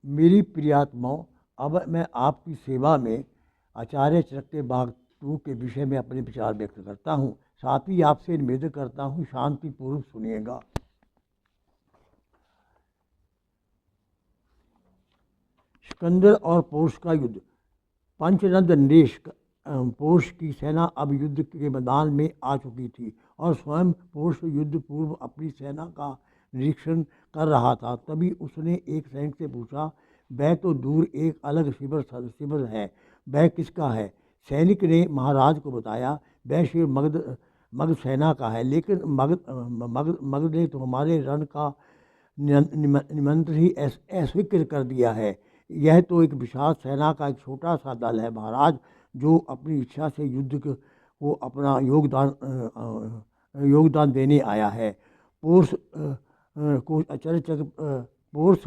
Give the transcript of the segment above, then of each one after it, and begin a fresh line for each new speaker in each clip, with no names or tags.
मेरी प्रियात्माओं, अब मैं आपकी सेवा में आचार्य चरक भाग 2 के विषय में अपने विचार व्यक्त करता हूँ। साथ ही आपसे निवेदन करता हूँ, शांतिपूर्वक सुनिएगा। सिकंदर और पोर्स का युद्ध। पंचनद नरेश पोर्स की सेना अब युद्ध के मैदान में आ चुकी थी और स्वयं पोर्स युद्ध पूर्व अपनी सेना का निरीक्षण कर रहा था। तभी उसने एक सैनिक से पूछा, वह तो दूर एक अलग शिविर है, वह किसका है? सैनिक ने महाराज को बताया, वह शिविर मगध सेना का है, लेकिन मगध ने तो हमारे रण का निमंत्रण ही अस्वीकृत कर दिया है। यह तो एक विशाल सेना का एक छोटा सा दल है महाराज, जो अपनी इच्छा से युद्ध को अपना योगदान देने आया है। पोर्स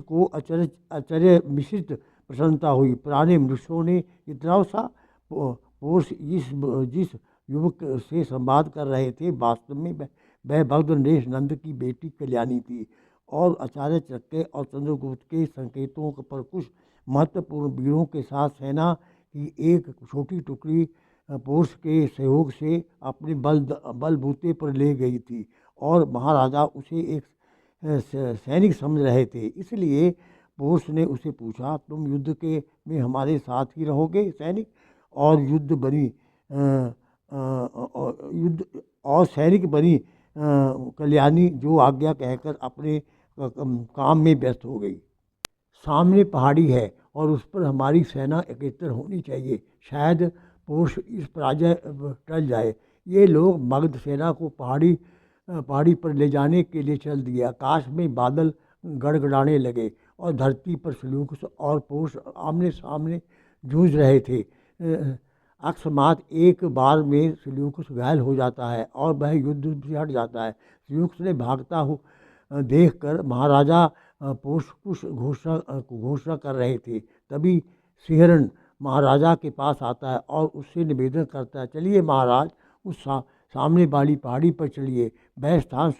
को आश्चर्य मिश्रित प्रसन्नता हुई। पुराने मनुष्यों ने इतना सा पोर्स जिस युवक से संवाद कर रहे थे, वास्तव में वह भक्त नरेश नंद की बेटी कल्याणी थी और आचार्य चरक और चंद्रगुप्त के संकेतों पर कुछ महत्वपूर्ण वीरों के साथ सेना की एक छोटी टुकड़ी पोर्स के सहयोग से अपने बलबूते पर ले गई थी और महाराजा उसे एक सैनिक समझ रहे थे। इसलिए पोर्स ने उसे पूछा, तुम युद्ध के में हमारे साथ ही रहोगे सैनिक? और सैनिक बनी कल्याणी जो आज्ञा कहकर अपने काम में व्यस्त हो गई। सामने पहाड़ी है और उस पर हमारी सेना एकत्र होनी चाहिए, शायद पोर्स इस पराजय टल जाए। ये लोग मगध सेना को पहाड़ी पर ले जाने के लिए चल दिए। आकाश में बादल गड़गड़ाने लगे और धरती पर सल्यूकस और पोर्स आमने सामने जूझ रहे थे। अकस्मात एक बार में सल्यूकस घायल हो जाता है और वह युद्ध से हट जाता है। सल्यूकस ने भागता हुआ देखकर महाराजा पोर्स कुछ घोषणा कर रहे थे। तभी सिंहरण महाराजा के पास आता है और उससे निवेदन करता है, चलिए महाराज, उस सामने वाली पहाड़ी पर चलिए, यह स्थान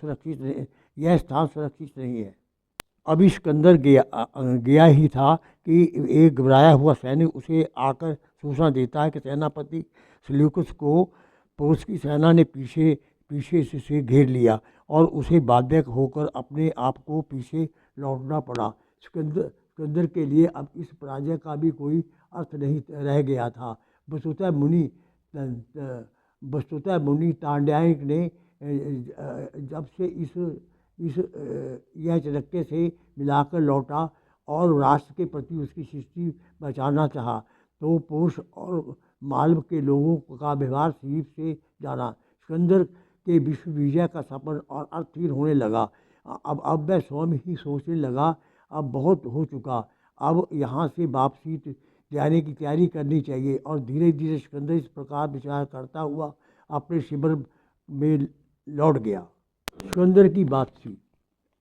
सुरक्षित नहीं है। अभी सिकंदर गया ही था कि एक घबराया हुआ सैनिक उसे आकर सूचना देता है कि सेनापति सल्यूकस को पोर्स की सेना ने पीछे से घेर लिया और उसे बाध्य होकर अपने आप को पीछे लौटना पड़ा। सिकंदर के लिए अब इस पराजय का भी कोई अर्थ नहीं रह गया था। वस्तुतः मुनि तांड्यायिक ने जब से यह चाणक्य से मिलाकर लौटा और राष्ट्र के प्रति उसकी सृष्टि बचाना चाहा, तो पोर्स और मालव के लोगों का व्यवहार सीप से जाना। सिकंदर के विश्व विजय का सपन और अर्थहीन होने लगा। अब वह स्वयं ही सोचने लगा, अब बहुत हो चुका, अब यहाँ से वापसी जाने की तैयारी करनी चाहिए। और धीरे धीरे सिकंदर इस प्रकार विचार करता हुआ अपने शिविर में लौट गया। सिकंदर की वापसी।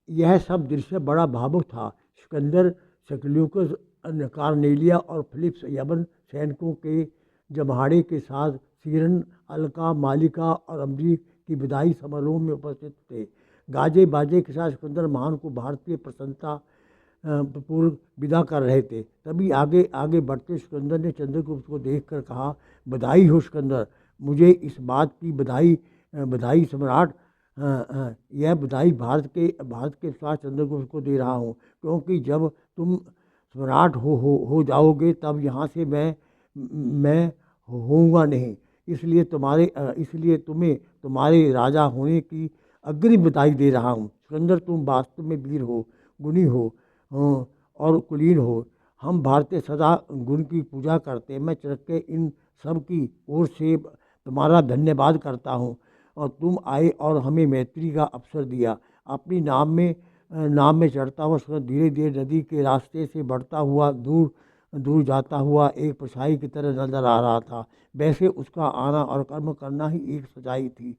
यह सब दृश्य बड़ा भावुक था। सिकंदर सेल्यूकस, कार्नेलिया और फिलिप्स यवन सैनिकों के जमावड़े के साथ सीरन, अलका, मालिका और अम्बरी की विदाई समारोह में उपस्थित थे। गाजे बाजे के साथ सिकंदर महान को भारतीय प्रसन्नता पूर्व विदा कर रहे थे। तभी आगे बढ़ते सिकंदर ने चंद्रगुप्त को देखकर कहा, बधाई हो सिकंदर, मुझे इस बात की बधाई सम्राट, यह बधाई भारत के साथ चंद्रगुप्त को दे रहा हूँ, क्योंकि जब तुम सम्राट हो जाओगे तब यहाँ से मैं होऊंगा नहीं। इसलिए तुम्हें तुम्हारे राजा होने की अग्रिम बधाई दे रहा हूँ। सिकंदर, तुम वास्तव में वीर हो, गुणी हो और कुलीन हो। हम भारतीय सदा गुण की पूजा करते हैं। मैं चरक के इन सब की ओर से तुम्हारा धन्यवाद करता हूँ और तुम आए और हमें मैत्री का अवसर दिया। अपनी नाम में चढ़ता हुआ धीरे धीरे नदी के रास्ते से बढ़ता हुआ दूर जाता हुआ एक परछाई की तरह नजर आ रहा था। वैसे उसका आना और कर्म करना ही एक सच्चाई थी।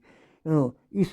इस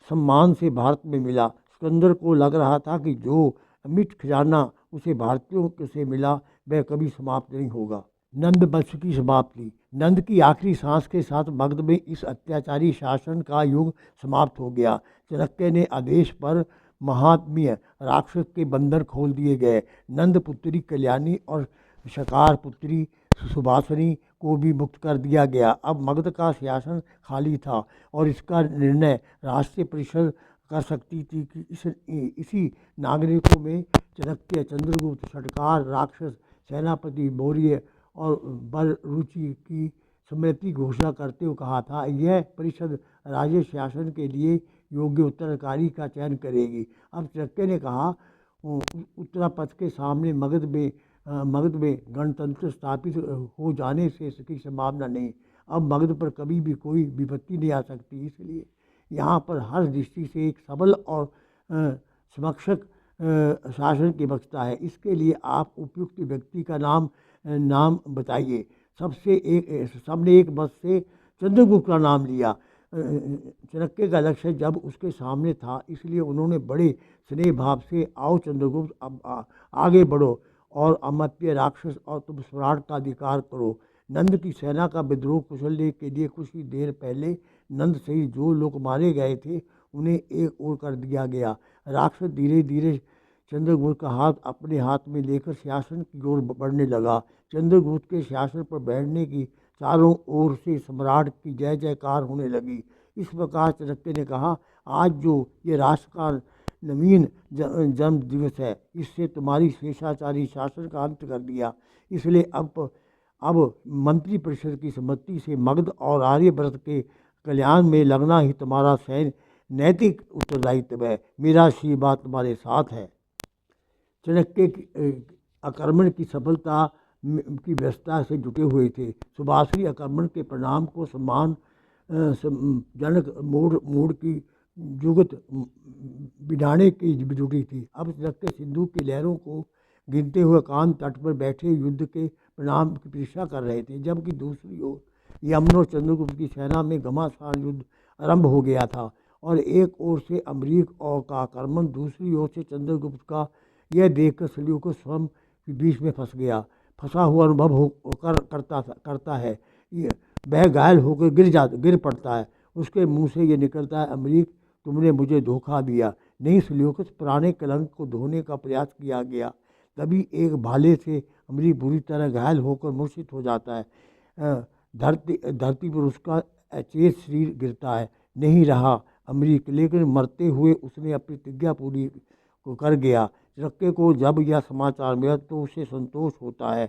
सम्मान से भारत में मिला। सिकंदर को लग रहा था कि जो अमिट खजाना उसे भारतीयों से मिला वह कभी समाप्त नहीं होगा। नंद वंश की समाप्ति। नंद की आखिरी सांस के साथ मगध में इस अत्याचारी शासन का युग समाप्त हो गया। चाणक्य ने आदेश पर महात्म्य राक्षस के बंधन खोल दिए गए। नंद पुत्री कल्याणी और शकार पुत्री सुभाषिनी को भी मुक्त कर दिया गया। अब मगध का शासन खाली था और इसका निर्णय राष्ट्रीय परिषद कर सकती थी कि इसी नागरिकों में चाणक्य, चंद्रगुप्त, षटकार, राक्षस, सेनापति मौर्य और बलरुचि की सम्मति घोषणा करते हुए कहा था, यह परिषद राज्य शासन के लिए योग्य उत्तराधिकारी का चयन करेगी। अब चाणक्य ने कहा, उत्तरापथ के सामने मगध में गणतंत्र स्थापित हो जाने से इसकी संभावना नहीं। अब मगध पर कभी भी कोई विपत्ति नहीं आ सकती, इसलिए यहाँ पर हर दृष्टि से एक सबल और समक्षक शासन की आवश्यकता है। इसके लिए आप उपयुक्त व्यक्ति का नाम बताइए। सबने एक मत से चंद्रगुप्त का नाम लिया। चाणक्य का लक्ष्य जब उसके सामने था, इसलिए उन्होंने बड़े स्नेह भाव से, आओ चंद्रगुप्त, अब आगे बढ़ो और अमर्त्य राक्षस और तुम सम्राट का अधिकार करो। नंद की सेना का विद्रोह कुचलने के लिए कुछ ही देर पहले नंद सहित जो लोग मारे गए थे उन्हें एक ओर कर दिया गया। राक्षस धीरे धीरे चंद्रगुप्त का हाथ अपने हाथ में लेकर शासन की ओर बढ़ने लगा। चंद्रगुप्त के शासन पर बैठने की चारों ओर से सम्राट की जय जयकार होने लगी। इस प्रकार चाणक्य ने कहा, आज जो ये राष्ट्र का नवीन जन्म दिवस है, इससे तुम्हारी स्वेच्छाचारी शासन का अंत कर दिया। इसलिए अब मंत्री परिषद की सम्मति से मगध और आर्यव्रत के कल्याण में लगना ही तुम्हारा नैतिक उत्तरदायित्व है। मेरा आशीर्वाद तुम्हारे साथ है। चाणक्य आक्रमण की सफलता की व्यवस्था से जुटे हुए थे। सुभाषिनी आक्रमण के परिणाम को सम्मान जनक मोड़ की जुगत बिठाने की जुटी थी। अब चाणक्य सिंधु की लहरों को गिनते हुए कान तट पर बैठे युद्ध के परिणाम की प्रतीक्षा कर रहे थे, जबकि दूसरी ओर यमन और चंद्रगुप्त की सेना में घमासान युद्ध आरंभ हो गया था। और एक ओर से अमरीक और का आक्रमण, दूसरी ओर से चंद्रगुप्त का, यह देखकर सेल्यूकस स्वयं के बीच में फंसा हुआ अनुभव करता है। वह घायल होकर गिर पड़ता है। उसके मुंह से ये निकलता है, अमरीक, तुमने मुझे धोखा दिया। नहीं सेल्यूकस, पुराने कलंक को धोने का प्रयास किया गया। तभी एक भाले से अमरीक बुरी तरह घायल होकर मूर्छित हो जाता है। धरती पर उसका अचेत शरीर गिरता है। नहीं रहा अमरीक, लेकिन मरते हुए उसने अपनी प्रतिज्ञा पूरी कर गया। चाणक्य को जब यह समाचार मिला तो उसे संतोष होता है।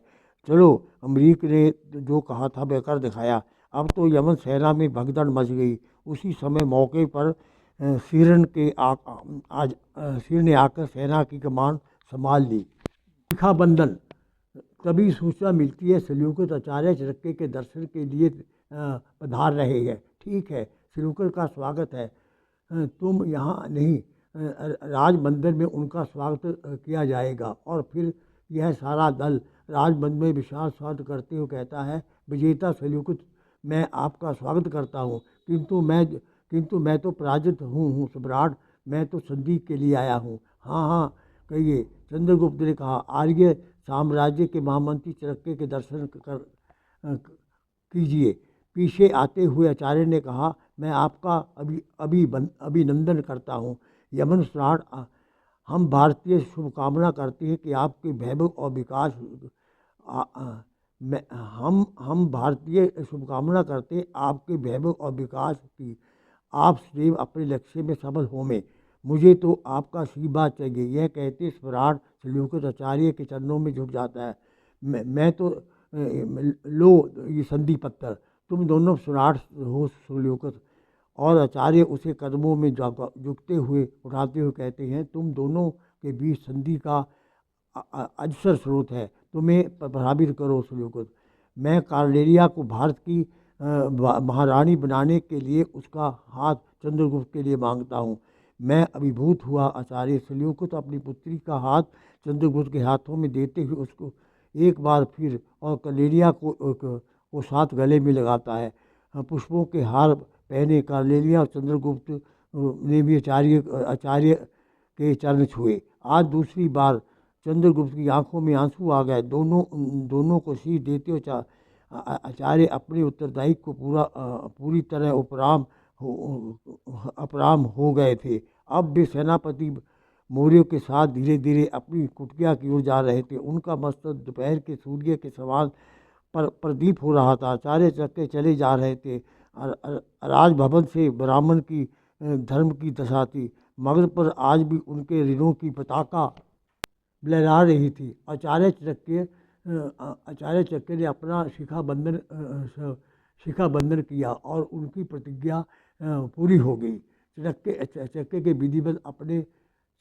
चलो, अमरीक ने जो कहा था वह कर दिखाया। अब तो यमन सेना में भगदड़ मच गई। उसी समय मौके पर सिर ने आकर सेना की कमान संभाल ली। शिखा बंधन। तभी सूचना मिलती है, सेल्यूकस आचार्य चाणक्य के दर्शन के लिए पधार रहे हैं। ठीक है, सेल्यूकस का स्वागत है। तुम यहाँ नहीं, राजमंदिर में उनका स्वागत किया जाएगा। और फिर यह सारा दल राजमंदिर में विशाल स्वागत करते हुए कहता है, विजेता सेल्यूकस, मैं आपका स्वागत करता हूँ, किंतु मैं तो पराजित हूँ सम्राट, मैं तो संधि के लिए आया हूँ। हाँ हाँ कहिए, चंद्रगुप्त ने कहा। आर्य साम्राज्य के महामंत्री चाणक्य के दर्शन कीजिए। पीछे आते हुए आचार्य ने कहा, मैं आपका अभिनंदन करता हूँ यमन सम्राट। हम भारतीय शुभकामना करते हैं कि आपके वैभव और विकास हम भारतीय शुभकामना करते हैं आपके वैभव और विकास की। आप सदैव अपने लक्ष्य में सफल हों। मुझे तो आपका आशीर्वाद चाहिए। यह कहते सम्राट सेल्यूकस आचार्य के चरणों में झुक जाता है। मैं तो लो ये संधि पत्र, तुम दोनों सम्राट हो सेल्यूकस। और आचार्य उसे कदमों में झुकते हुए उठाते हुए कहते हैं, तुम दोनों के बीच संधि का अजसर स्रोत है, तुम्हें प्रभावित करो सेल्यूकस। मैं कार्नेलिया को भारत की महारानी बनाने के लिए उसका हाथ चंद्रगुप्त के लिए मांगता हूँ। मैं अभिभूत हुआ आचार्य। सेल्यूकस अपनी पुत्री का हाथ चंद्रगुप्त के हाथों में देते हुए उसको एक बार फिर और कार्नेलिया को साथ गले में लगाता है। पुष्पों के हार पहने कार्नेलिया और चंद्रगुप्त ने भी आचार्य के चरण छुए। आज दूसरी बार चंद्रगुप्त की आंखों में आंसू आ गए। दोनों को शीश देते हुए आचार्य अपने उत्तरदायित्व को पूरी तरह अपराम हो गए थे। अब वे सेनापति मोरियों के साथ धीरे धीरे अपनी कुटिया की ओर जा रहे थे। उनका मस्तक दोपहर के सूर्य के समान पर प्रदीप हो रहा था। चारे चक्के चले जा रहे थे। राजभवन से ब्राह्मण की धर्म की दशा थी, मगर पर आज भी उनके ऋणों की पताका लहरा रही थी। आचार्य चक्र ने अपना शिखा बंधन किया और उनकी प्रतिज्ञा पूरी हो गई।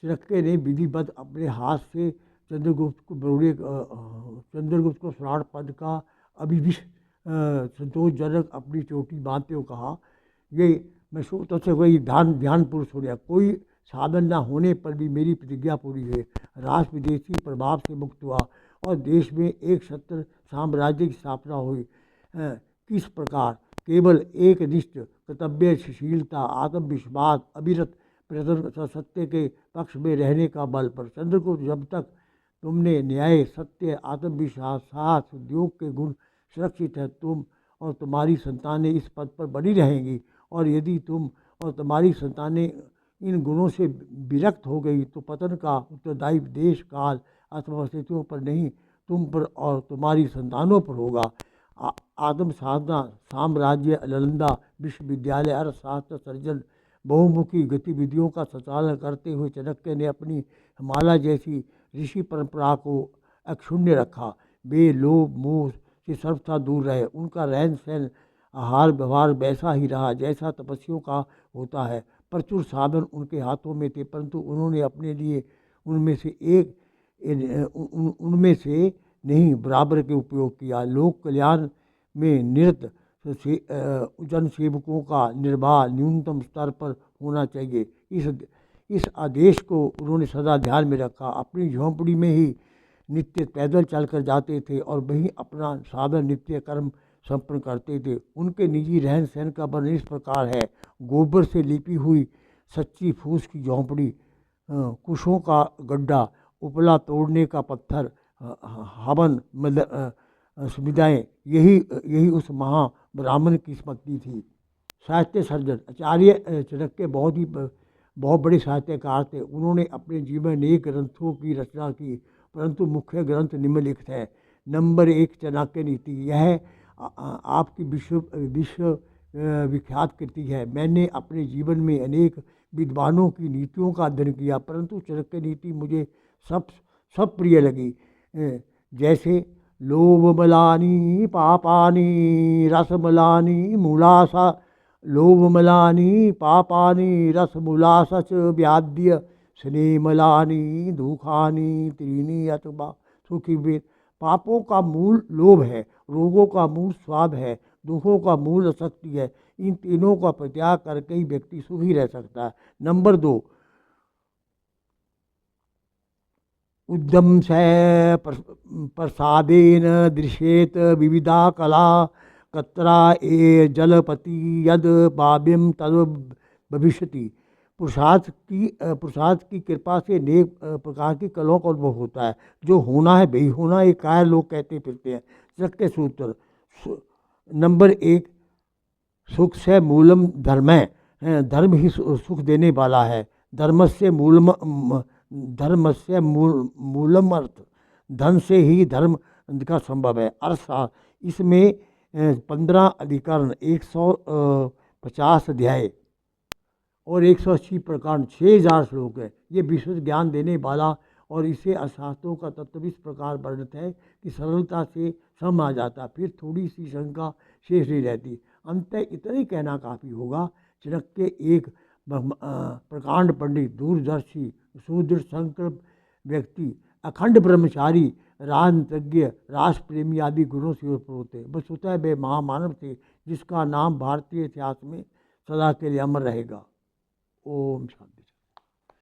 चाणक्य ने विधिवत अपने हाथ से चंद्रगुप्त को स्वर्ण पद का अभिविष्ट संतोषजनक अपनी चोटी बांधते हुए कहा, ये मैं तो से वही ध्यानपूर्वक हो गया। कोई साधन न होने पर भी मेरी प्रतिज्ञा पूरी हुई। राष्ट्र विदेशी प्रभाव से मुक्त हुआ और देश में एक सत्य साम्राज्य की स्थापना हुई। किस प्रकार? केवल एक निष्ठ कर्तव्यशीलता, आत्मविश्वास, अविरत प्रयत्न, सत्य के पक्ष में रहने का बल पर। चंद्रगुप्त, जब तक तुमने न्याय, सत्य, आत्मविश्वास, साहस, उद्योग के गुण सुरक्षित है, तुम और तुम्हारी संतानें इस पद पर बनी रहेंगी। और यदि तुम और तुम्हारी संतानें इन गुणों से विरक्त हो गई तो पतन का उत्तरदायी देश, काल अथवा परिस्थितियों पर नहीं, तुम पर और तुम्हारी संतानों पर होगा। आत्म साधना, साम्राज्य, नालंदा विश्वविद्यालय, अर्थशास्त्र, सर्जन, बहुमुखी गतिविधियों का संचालन करते हुए चाणक्य ने अपनी हिमालय जैसी ऋषि परंपरा को अक्षुण्य रखा। वे लोभ मोह से सर्वथा दूर रहे। उनका रहन सहन, आहार व्यवहार वैसा ही रहा जैसा तपस्वियों का होता है। प्रचुर साधन उनके हाथों में थे, परंतु उन्होंने अपने लिए उनमें से नहीं बराबर के उपयोग किया। लोक कल्याण में निरत जनसेवकों का निर्वाह न्यूनतम स्तर पर होना चाहिए। इस आदेश को उन्होंने सदा ध्यान में रखा। अपनी झोंपड़ी में ही नित्य पैदल चलकर जाते थे और वहीं अपना साधन नित्य कर्म संपन्न करते थे। उनके निजी रहन सहन का वर्णन इस प्रकार है। गोबर से लिपी हुई सच्ची फूस की झोंपड़ी, कुशों का गड्ढा, उपला तोड़ने का पत्थर, हवन सुविधाएँ, यही उस महा ब्राह्मण की स्मृति थी। साहित्य सर्जन। आचार्य चाणक्य बहुत बड़े साहित्यकार थे। उन्होंने अपने जीवन में अनेक ग्रंथों की रचना की, परंतु मुख्य ग्रंथ निम्नलिखित है। नंबर 1, चाणक्य नीति। यह आपकी विश्व विख्यात कृति है। मैंने अपने जीवन में अनेक विद्वानों की नीतियों का अध्ययन किया, परंतु चाणक्य नीति मुझे सब प्रिय लगी। जैसे लोभमलानि पापानि रसमलानि मूलासा, लोभमलानि पापानि रसमूलासा च व्याद्य स्नेहमलानि दुखानि त्रीणि अथवा सुखी वेद। पापों का मूल लोभ है, रोगों का मूल स्वाद है, दुखों का मूल आसक्ति है। इन तीनों का परित्याग करके ही व्यक्ति सुखी रह सकता है। नंबर 2, उद्यम से प्रसादेन दृश्येत विविधा कला, कत्रा ए जलपति यद बाव्यम तद भविष्यति। पुरुषार्थ की कृपा से अनेक प्रकार की कलाओं का अनुभव होता है। जो होना है वही होना, एक काय लोग कहते फिरते हैं। चाणक्य सूत्र। नंबर 1, सुख से मूलम धर्म है। धर्म ही सुख देने वाला है। धर्मस्य मूलम अर्थ। धन से ही धर्म का संभव है। अर्थशास्त्र। इसमें 15 अधिकरण, 150 अध्याय और 180 प्रकार, 6000 श्लोक है। ये विशुद्ध ज्ञान देने वाला और इसे अर्थशास्त्रों का तत्व इस प्रकार वर्णित है कि सरलता से समझ आ जाता, फिर थोड़ी सी शंका शेष नहीं रहती। अंततः इतना ही कहना काफ़ी होगा। चाणक्य एक प्रकांड पंडित, दूरदर्शी, सुदृढ़ संकल्प व्यक्ति, अखंड ब्रह्मचारी, राजनीतिज्ञ, राष्ट्र प्रेमी आदि गुणों से होते। वस्तुतः वे महामानव थे जिसका नाम भारतीय इतिहास में सदा के लिए अमर रहेगा। ओम शांति।